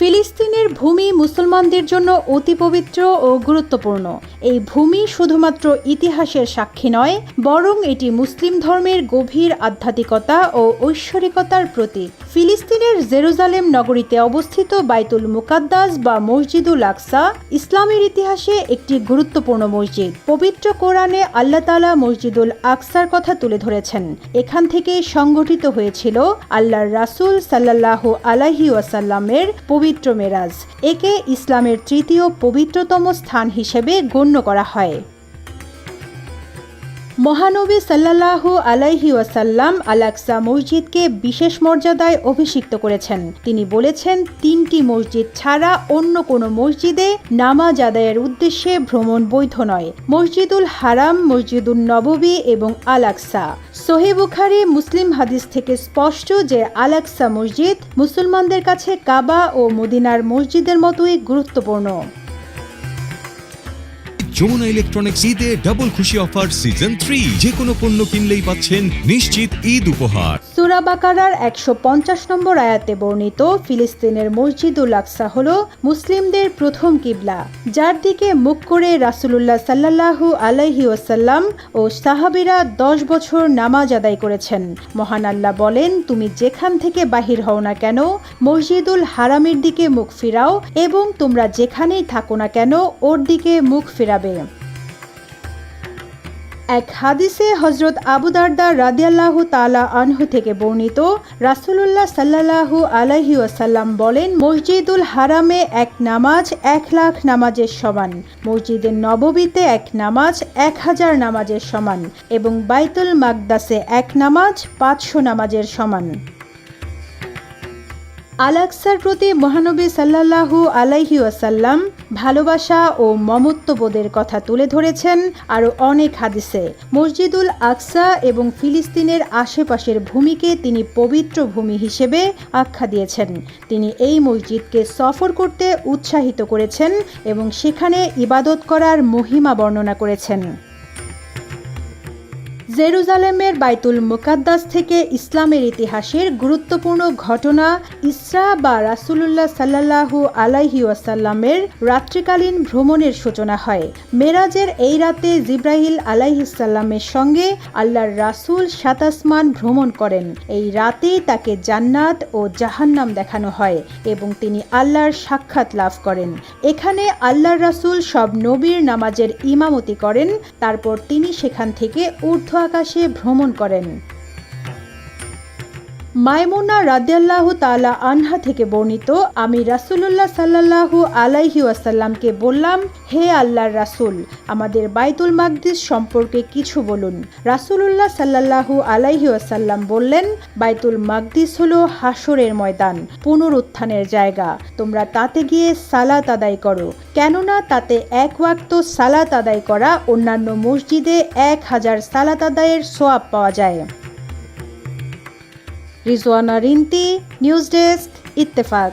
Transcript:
ফিলিস্তিনের ভূমি মুসলমানদের জন্য অতি পবিত্র ও গুরুত্বপূর্ণ। এই ভূমি শুধুমাত্র ইতিহাসের সাক্ষী নয়, বরং এটি মুসলিম ধর্মের গভীর আধ্যাত্মিকতা ও ঐশ্বরিকতার প্রতীক। ফিলিস্তিনের জেরুজালেম নগরীতে অবস্থিত বাইতুল মুকাদ্দাস বা মসজিদুল আকসা ইসলামের ইতিহাসে একটি গুরুত্বপূর্ণ মসজিদ। পবিত্র কোরআনে আল্লাহ তাআলা মসজিদুল আকসার কথা তুলে ধরেছেন। এখান থেকে সংগঠিত হয়েছিল আল্লাহর রাসূল সাল্লাল্লাহু আলাইহি ওয়াসাল্লামের পবিত্র মেরাজ। একে ইসলামের তৃতীয় পবিত্রতম স্থান হিসেবে গণ্য করা হয়। মহানবী সাল্লাল্লাহু আলাইহি ওয়াসাল্লাম আল আকসা মসজিদকে বিশেষ মর্যাদায় অভিষিক্ত করেছেন। তিনি বলেছেন, 3টি মসজিদ ছাড়া অন্য কোনো মসজিদে নামাজ আদায়ের উদ্দেশ্যে ভ্রমণ বৈধ নয়। মসজিদুল হারাম, মসজিদুল নববী এবং আল আকসা। সহিহ বুখারী, মুসলিম হাদিস থেকে স্পষ্ট যে আল আকসা মসজিদ মুসলমানদের কাছে কাবা ও মদিনার মসজিদের মতোই গুরুত্বপূর্ণ। যমুনা ইলেকট্রনিক্স ঈদে ডাবল খুশি অফার সিজন 3, যে কোনো পণ্য কিনলেই পাচ্ছেন নিশ্চিত ঈদ উপহার। সূরা বাকারার 150 নম্বর আয়াতে বর্ণিত ফিলিস্তিনের মসজিদুল আকসা হল মুসলিমদের প্রথম কিবলা, যার দিকে মুখ করে রাসূলুল্লাহ সাল্লাল্লাহু আলাইহি ওয়াসাল্লাম ও সাহাবীরা 10 বছর নামাজ আদায় করেছেন। মহান আল্লাহ বলেন, তুমি যেখান থেকে বাহির হও না কেন মসজিদুল হারামের দিকে মুখ ফিরাও এবং তোমরা যেখানেই থাকো না কেন ওর দিকে মুখ ফিরাবে। এক হাদিসে হযরত আবু দারদা রাদিয়াল্লাহু তাআলা আনহু থেকে বর্ণিত, রাসূলুল্লাহ সাল্লাল্লাহু আলাইহি ওয়াসাল্লাম বলেন, মসজিদুল হারামে এক নামাজ 1,00,000 নামাজের সমান, মসজিদে নববীতে এক নামাজ 1000 নামাজের সমান এবং বাইতুল মাকদাসে এক নামাজ 500 নামাজের সমান। আল আকসার প্রতি মহানবী সাল্লাল্লাহু আলাইহি ওয়াসাল্লাম ভালোবাসা ও মমত্ববোধের কথা তুলে ধরেছেন আরও অনেক হাদিসে। মসজিদুল আকসা এবং ফিলিস্তিনের আশেপাশের ভূমিকে তিনি পবিত্র ভূমি হিসেবে আখ্যা দিয়েছেন। তিনি এই মসজিদকে সফর করতে উৎসাহিত করেছেন এবং সেখানে ইবাদত করার মহিমা বর্ণনা করেছেন। জেরুজালেমের বাইতুল মুকাদ্দাস থেকে ইসলামের ইতিহাসের গুরুত্বপূর্ণ ঘটনা ইসরা বা রাসূলুল্লাহ সাল্লাল্লাহু আলাইহি ওয়াসাল্লামের রাত্রিকালীন ভ্রমণের সূচনা হয়। মেরাজের এই রাতে জিবরাইল আলাইহিস সালামের সঙ্গে আল্লাহর রাসূল 7 আসমান ভ্রমণ করেন। এই রাতেই তাকে জান্নাত ও জাহান্নাম দেখানো হয় এবং তিনি আল্লাহর সাক্ষাৎ লাভ করেন। এখানে আল্লাহর রাসূল সব নবীর নামাজের ইমামতি করেন। তারপর তিনি সেখান থেকে ঊর্ধ্ব আকাশে ভ্রমণ করেন। মায়মুনা রাদিয়াল্লাহু তাআলা আনহা থেকে বর্ণিত, আমি রাসূলুল্লাহ সাল্লাল্লাহু আলাইহি ওয়াসাল্লামকে বললাম, হে আল্লাহর রাসূল, আমাদের বাইতুল মাকদিস সম্পর্কে কিছু বলুন। রাসূলুল্লাহ সাল্লাল্লাহু আলাইহি ওয়াসাল্লাম বললেন, বাইতুল মাকদিস হলো হাসরের ময়দান, পুনরুত্থানের জায়গা। তোমরা তাতে গিয়ে সালাত আদায় করো, কেননা তাতে 1 ওয়াক্ত সালাত আদায় করা অন্যান্য মসজিদে 1000 সালাত আদায়ের সওয়াব পাওয়া যায়। Rizwana Rinti, news desk, Ittefaq.